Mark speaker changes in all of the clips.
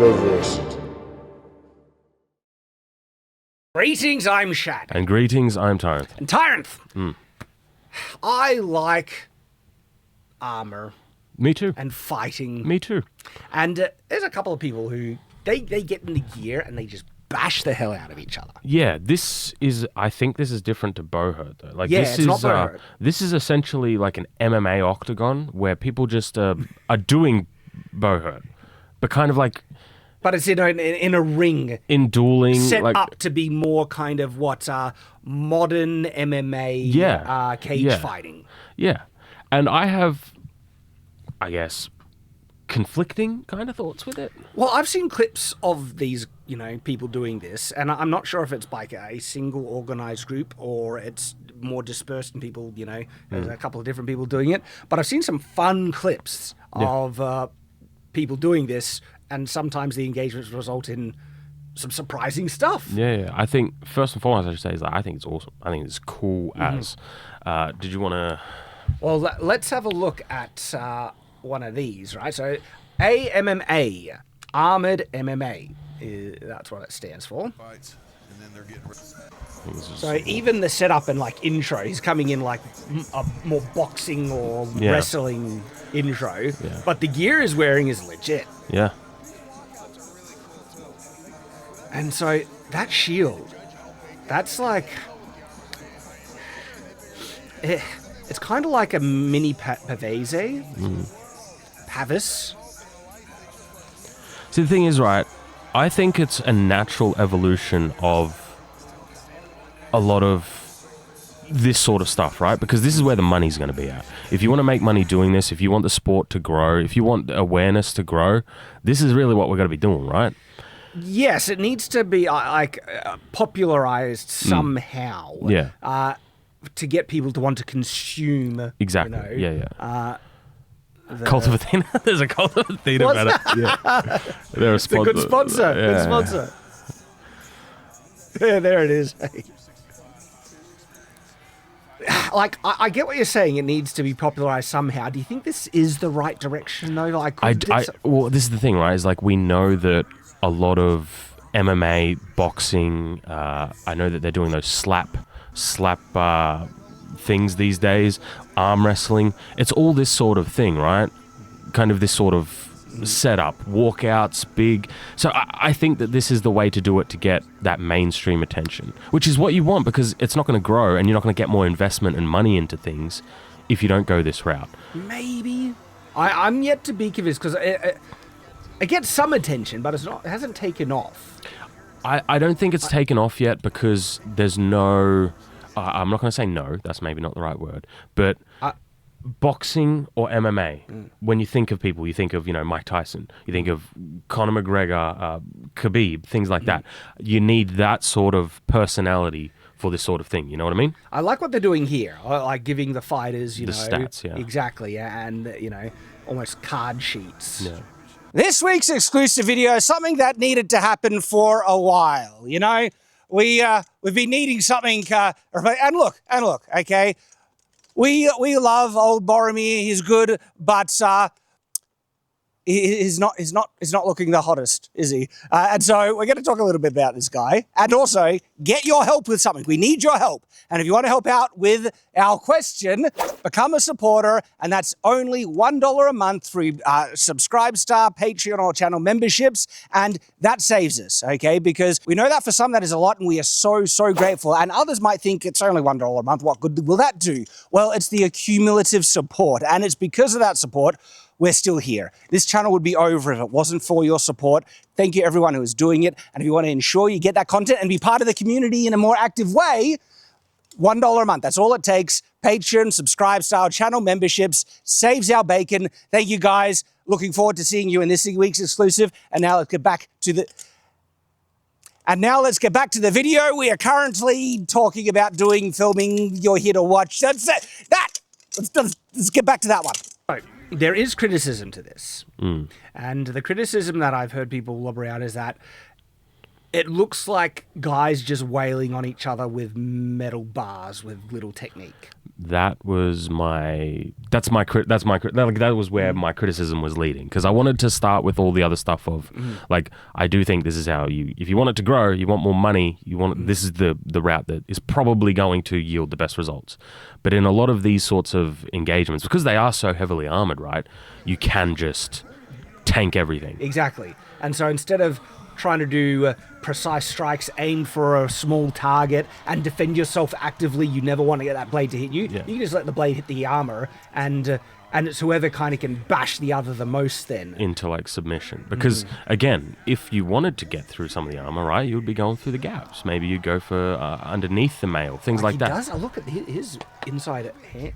Speaker 1: Universe.
Speaker 2: Greetings, I'm Shad.
Speaker 3: And greetings, I'm Tyranth.
Speaker 2: And Tyranth, I like armor
Speaker 3: Me too.
Speaker 2: and fighting.
Speaker 3: Me too.
Speaker 2: And there's a couple of people who, they get into gear and they just bash the hell out of each other.
Speaker 3: Yeah, I think this is different to Bowhurt though. Like
Speaker 2: Yeah,
Speaker 3: this
Speaker 2: it's
Speaker 3: is
Speaker 2: not Bowhurt.
Speaker 3: This is essentially like an MMA octagon where people just are doing Bowhurt, but kind of like
Speaker 2: But it's in a ring.
Speaker 3: in dueling,
Speaker 2: Set
Speaker 3: like
Speaker 2: up to be more kind of what modern MMA cage fighting.
Speaker 3: Yeah, and I have, I guess, conflicting kind of thoughts with it.
Speaker 2: Well, I've seen clips of these, people doing this, and I'm not sure if it's like a single organized group or it's more dispersed and people, there's a couple of different people doing it. But I've seen some fun clips of people doing this, and sometimes the engagements result in some surprising stuff.
Speaker 3: Yeah. I think first and foremost, I should say is that I think it's awesome. I think it's cool as. Did you want to?
Speaker 2: Well, let's have a look at one of these, right? So, AMMA, Armored MMA, that's what it stands for. So even the setup and like intro, he's coming in like a more boxing or wrestling intro, but the gear he's wearing is legit.
Speaker 3: Yeah.
Speaker 2: And so that shield, that's like, it's kind of like a mini Pavese, Pavis.
Speaker 3: See, the thing is, right, I think it's a natural evolution of a lot of this sort of stuff, right? Because this is where the money's going to be at. If you want to make money doing this, if you want the sport to grow, if you want awareness to grow, this is really what we're going to be doing, right?
Speaker 2: Yes, it needs to be popularized somehow.
Speaker 3: Yeah.
Speaker 2: To get people to want to consume.
Speaker 3: Exactly. Cult of Athena. There's a Cult of Athena about it. Yeah. They're a sponsor.
Speaker 2: It's a good sponsor. Good sponsor. Yeah, there it is. Hey. Like, I get what you're saying. It needs to be popularized somehow. Do you think this is the right direction, though?
Speaker 3: Well, this is the thing, right? Is like we know that a lot of MMA, boxing. I know that they're doing those slap things these days. Arm wrestling. It's all this sort of thing, right? Kind of this sort of setup, walkouts, big. So I think that this is the way to do it to get that mainstream attention, which is what you want, because it's not going to grow and you're not going to get more investment and money into things if you don't go this route.
Speaker 2: Maybe. I'm yet to be convinced, because it gets some attention, but it hasn't taken off.
Speaker 3: I don't think it's taken off yet because there's no... I'm not going to say no, that's maybe not the right word, but boxing or MMA, when you think of people, you think of, Mike Tyson, you think of Conor McGregor, Khabib, things like that. You need that sort of personality for this sort of thing, you know what I mean?
Speaker 2: I like what they're doing here, like giving the fighters,
Speaker 3: the stats, yeah.
Speaker 2: Exactly, and, almost card sheets.
Speaker 3: Yeah.
Speaker 4: This week's exclusive video is something that needed to happen for a while, We've been needing something, and look, okay? We love old Boromir, he's good, but he's not looking the hottest, is he? And so we're going to talk a little bit about this guy, and also get your help with something. We need your help. And if you want to help out with our question, become a supporter, and that's only $1 a month through Subscribe Star, Patreon, or channel memberships, and that saves us, okay? Because we know that for some that is a lot, and we are so, so grateful. And others might think it's only $1 a month. What good will that do? Well, it's the accumulative support, and it's because of that support we're still here. This channel would be over if it wasn't for your support. Thank you everyone who is doing it. And if you want to ensure you get that content and be part of the community in a more active way, $1 a month, that's all it takes. Patreon, Subscribe Style, channel memberships, saves our bacon. Thank you guys. Looking forward to seeing you in this week's exclusive. And now let's get back to the video. We are currently talking about filming. You're here to watch. That's it. Let's get back to that one.
Speaker 2: Right. There is criticism to this. And the criticism that I've heard people lobber out is that it looks like guys just wailing on each other with metal bars with little technique.
Speaker 3: That was that was where my criticism was leading, because I wanted to start with all the other stuff of like, I do think this is how if you want it to grow, you want more money, this is the route that is probably going to yield the best results. But in a lot of these sorts of engagements, because they are so heavily armored, right, you can just tank everything.
Speaker 2: Exactly. And so instead of trying to do precise strikes aimed for a small target and defend yourself actively, you never want to get that blade to hit you.
Speaker 3: Yeah.
Speaker 2: You can just let the blade hit the armor, and it's whoever kind of can bash the other the most then.
Speaker 3: Into like submission. Because again, if you wanted to get through some of the armor, right, you would be going through the gaps. Maybe you'd go for underneath the mail, things like that.
Speaker 2: I look at his inside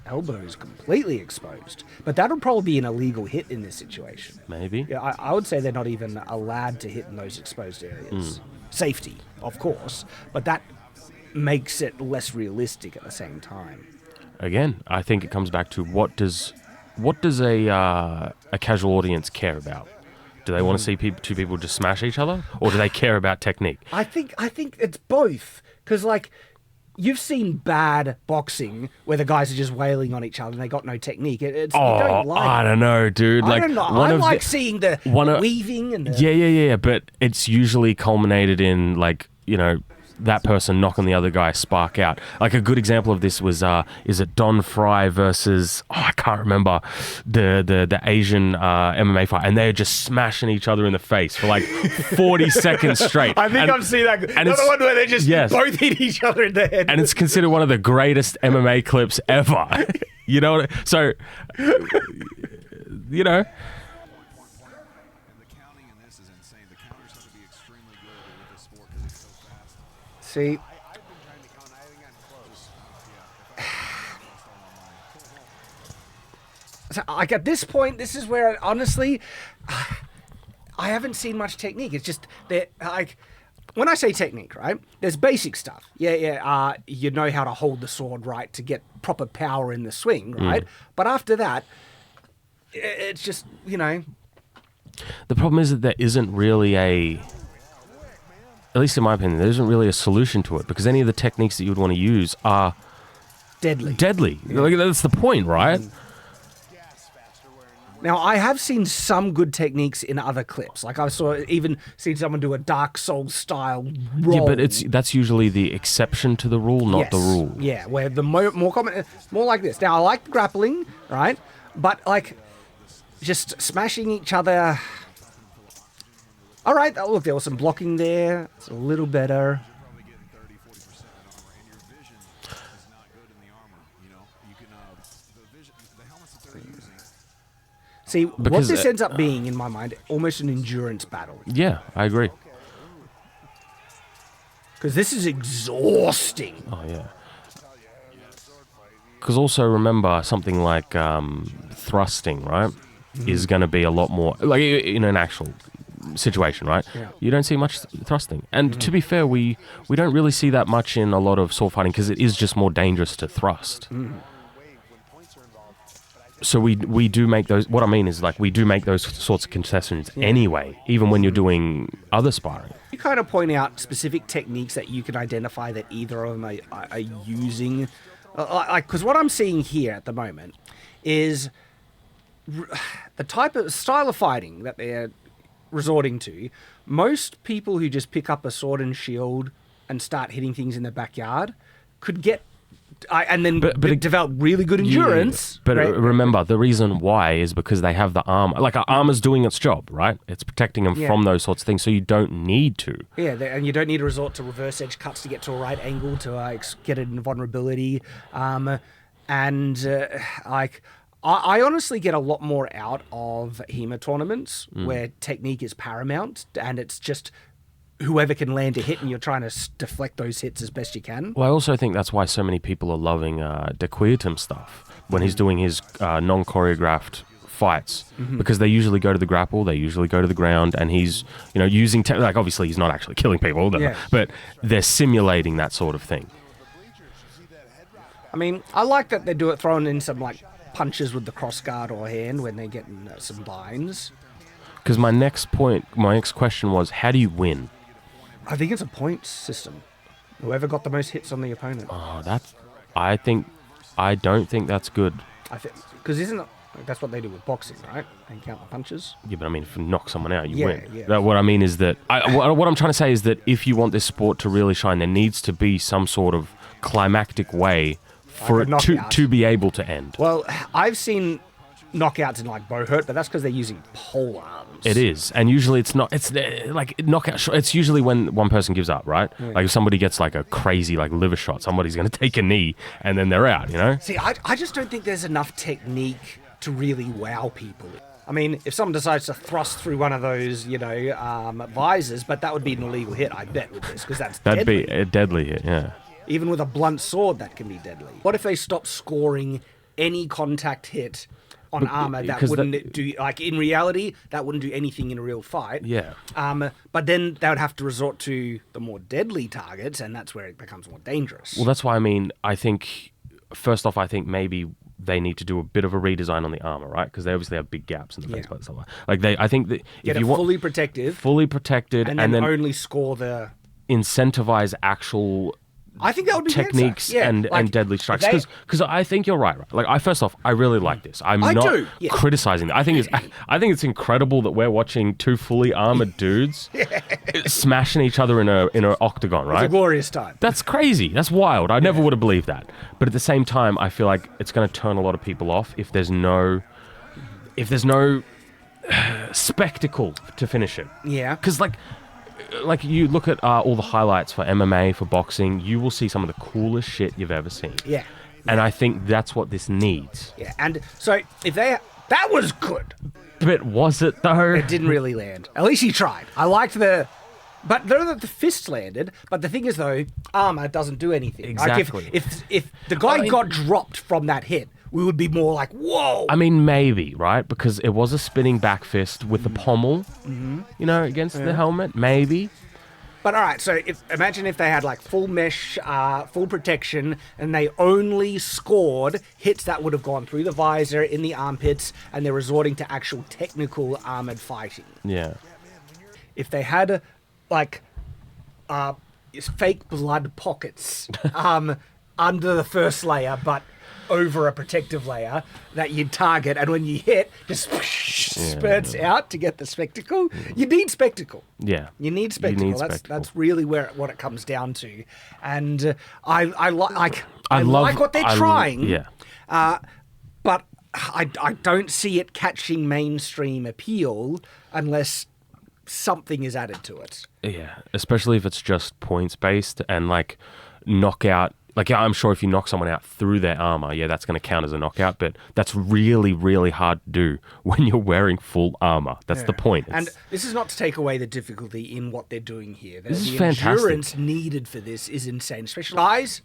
Speaker 2: elbow is completely exposed, but that would probably be an illegal hit in this situation.
Speaker 3: Maybe.
Speaker 2: Yeah, I would say they're not even allowed to hit in those exposed areas. Safety, of course, but that makes it less realistic at the same time.
Speaker 3: Again, I think it comes back to what does a casual audience care about? Do they want to see two people just smash each other, or do they care about technique?
Speaker 2: I think it's both, because like, you've seen bad boxing where the guys are just wailing on each other and they got no technique. You don't like
Speaker 3: I don't know, dude.
Speaker 2: I don't know. I like seeing the weaving and the...
Speaker 3: Yeah. But it's usually culminated in, like, you know, that person knocking the other guy spark out. Like, a good example of this was is it Don Fry versus I can't remember the Asian MMA fight, and they're just smashing each other in the face for like 40 seconds straight.
Speaker 2: I think I've seen that. Another one where they just both hit each other in the head.
Speaker 3: And it's considered one of the greatest MMA clips ever. You know, so you know.
Speaker 2: See, so like at this point, this is where honestly, I haven't seen much technique. It's just that, like, when I say technique, right? There's basic stuff. You know how to hold the sword right to get proper power in the swing, right? But after that, it's just, you know.
Speaker 3: The problem is that there isn't really at least in my opinion, there isn't really a solution to it, because any of the techniques that you would want to use are deadly.
Speaker 2: Yeah.
Speaker 3: Like, that's the point, right?
Speaker 2: Now, I have seen some good techniques in other clips. Like, I even seen someone do a Dark Souls style roll.
Speaker 3: Yeah, but that's usually the exception to the rule, not the rule.
Speaker 2: Yeah, where the more common, more like this. Now, I like grappling, right? But like, just smashing each other. All right, look, there was some blocking there. It's a little better. See, what this ends up being, in my mind, almost an endurance battle.
Speaker 3: Yeah, I agree.
Speaker 2: Because this is exhausting.
Speaker 3: Oh, yeah. Because also remember, something like thrusting, right, is going to be a lot more, like in an actual situation, right?
Speaker 2: Yeah.
Speaker 3: You don't see much thrusting. And to be fair, we don't really see that much in a lot of sword fighting, because it is just more dangerous to thrust. So we do make those, what I mean is, like, we do make those sorts of concessions anyway, even when you're doing other sparring.
Speaker 2: You kind of point out specific techniques that you can identify that either of them are using. Like, because what I'm seeing here at the moment is the type of style of fighting that they're resorting to. Most people who just pick up a sword and shield and start hitting things in the backyard could get and then develop really good endurance.
Speaker 3: But
Speaker 2: right?
Speaker 3: Remember, the reason why is because they have the armor. Like, our armor's doing its job, right? It's protecting them from those sorts of things, so you don't need to.
Speaker 2: Yeah, and you don't need to resort to reverse edge cuts to get to a right angle to get an invulnerability. I honestly get a lot more out of HEMA tournaments where technique is paramount, and it's just whoever can land a hit, and you're trying to deflect those hits as best you can.
Speaker 3: Well, I also think that's why so many people are loving De Quietum stuff when he's doing his non-choreographed fights, because they usually go to the grapple, they usually go to the ground, and he's, you know, using like, obviously he's not actually killing people, but they're simulating that sort of thing.
Speaker 2: I mean, I like that they do it throwing in some like punches with the crossguard or hand when they're getting some binds.
Speaker 3: Because my next question was, how do you win?
Speaker 2: I think it's a points system. Whoever got the most hits on the opponent.
Speaker 3: Oh, I think I don't think that's good.
Speaker 2: I think because isn't it, that's what they do with boxing, right? They count the punches.
Speaker 3: Yeah, but I mean, if you knock someone out, you
Speaker 2: Yeah,
Speaker 3: win.
Speaker 2: yeah.
Speaker 3: But what I mean is that what I'm trying to say is that if you want this sport to really shine, there needs to be some sort of climactic way for
Speaker 2: Like a
Speaker 3: it to,
Speaker 2: knockout.
Speaker 3: to be able to end.
Speaker 2: Well, I've seen knockouts in like bow hurt, but that's because they're using pole arms.
Speaker 3: It is, and usually it's not. It's like knockout. It's usually when one person gives up, right? Like if somebody gets like a crazy like liver shot, somebody's going to take a knee, and then they're out. You know?
Speaker 2: See, I just don't think there's enough technique to really wow people. I mean, if someone decides to thrust through one of those, visors, but that would be an illegal hit, I bet, with this, because that's
Speaker 3: That'd
Speaker 2: deadly.
Speaker 3: be a deadly hit. Yeah.
Speaker 2: Even with a blunt sword, that can be deadly. What if they stop scoring any contact hit on armor that
Speaker 3: because
Speaker 2: wouldn't do, like in reality, that wouldn't do anything in a real fight?
Speaker 3: Yeah.
Speaker 2: But then they would have to resort to the more deadly targets, and that's where it becomes more dangerous.
Speaker 3: Well, that's why I mean. I think first off, I think maybe they need to do a bit of a redesign on the armor, right? Because they obviously have big gaps in the faceplate and stuff like that. I think that
Speaker 2: Get
Speaker 3: if you
Speaker 2: it
Speaker 3: want
Speaker 2: fully protective,
Speaker 3: and
Speaker 2: and then
Speaker 3: then
Speaker 2: only score the.
Speaker 3: incentivize actual
Speaker 2: I think that would be the
Speaker 3: techniques
Speaker 2: answer. Yeah,
Speaker 3: and
Speaker 2: like,
Speaker 3: deadly strikes,
Speaker 2: they-
Speaker 3: because I think you're right. Like first off, I really like this. I'm
Speaker 2: I
Speaker 3: not
Speaker 2: do, yeah.
Speaker 3: criticizing it. I think it's incredible that we're watching two fully armored dudes smashing each other in a octagon,
Speaker 2: It's a
Speaker 3: right?
Speaker 2: glorious time.
Speaker 3: That's crazy. That's wild. I never would have believed that. But at the same time, I feel like it's going to turn a lot of people off if there's no spectacle to finish it.
Speaker 2: Yeah.
Speaker 3: Because like you look at all the highlights for MMA, for boxing, you will see some of the coolest shit you've ever seen.
Speaker 2: Yeah.
Speaker 3: And I think that's what this needs.
Speaker 2: Yeah. And so if that was good.
Speaker 3: But was it though?
Speaker 2: It didn't really land. At least he tried. I liked but the fists landed. But the thing is, though, armor doesn't do anything.
Speaker 3: Exactly.
Speaker 2: Like if the guy got dropped from that hit, we would be more like, whoa.
Speaker 3: I mean, maybe, right? Because it was a spinning back fist with the pommel, against the helmet. Maybe.
Speaker 2: But all right, so imagine if they had like full mesh, full protection, and they only scored hits that would have gone through the visor, in the armpits, and they're resorting to actual technical armored fighting.
Speaker 3: Yeah.
Speaker 2: If they had like fake blood pockets under the first layer, but over a protective layer that you'd target, and when you hit, just spurts out to get the spectacle. You need spectacle.
Speaker 3: Yeah.
Speaker 2: You need spectacle. That's really what it comes down to. And I like what they're trying.
Speaker 3: Yeah.
Speaker 2: But I don't see it catching mainstream appeal unless something is added to it.
Speaker 3: Yeah. Especially if it's just points based and like knockout. Like, I'm sure if you knock someone out through their armor, yeah, that's going to count as a knockout, but that's really, really hard to do when you're wearing full armor. That's the point.
Speaker 2: And this is not to take away the difficulty in what they're doing here.
Speaker 3: This is
Speaker 2: the
Speaker 3: fantastic.
Speaker 2: endurance needed for this is insane. Especially guys,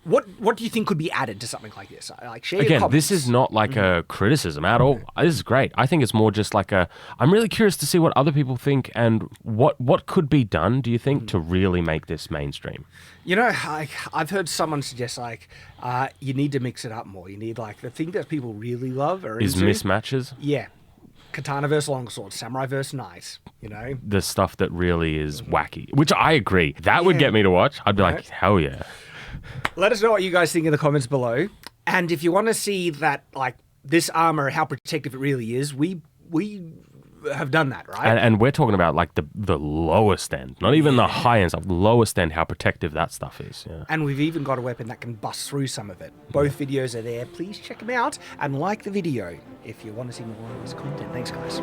Speaker 2: what do you think could be added to something like this? Like, share your
Speaker 3: Again,
Speaker 2: comments.
Speaker 3: this is not like a criticism at all. This is great. I think it's more just like I'm really curious to see what other people think and what could be done, do you think, to really make this mainstream?
Speaker 2: I've heard someone suggest you need to mix it up more. You need the thing that people really love
Speaker 3: Is mismatches?
Speaker 2: Yeah. Katana versus longsword, samurai versus knight,
Speaker 3: The stuff that really is wacky, which I agree. That would get me to watch. I'd be like, hell yeah.
Speaker 2: Let us know what you guys think in the comments below. And if you want to see that, this armor, how protective it really is, we have done that, right?
Speaker 3: And we're talking about the lowest end, not even the high end stuff, lowest end, how protective that stuff is. Yeah.
Speaker 2: And we've even got a weapon that can bust through some of it. Both videos are there. Please check them out and like the video if you want to see more of this content. Thanks, guys.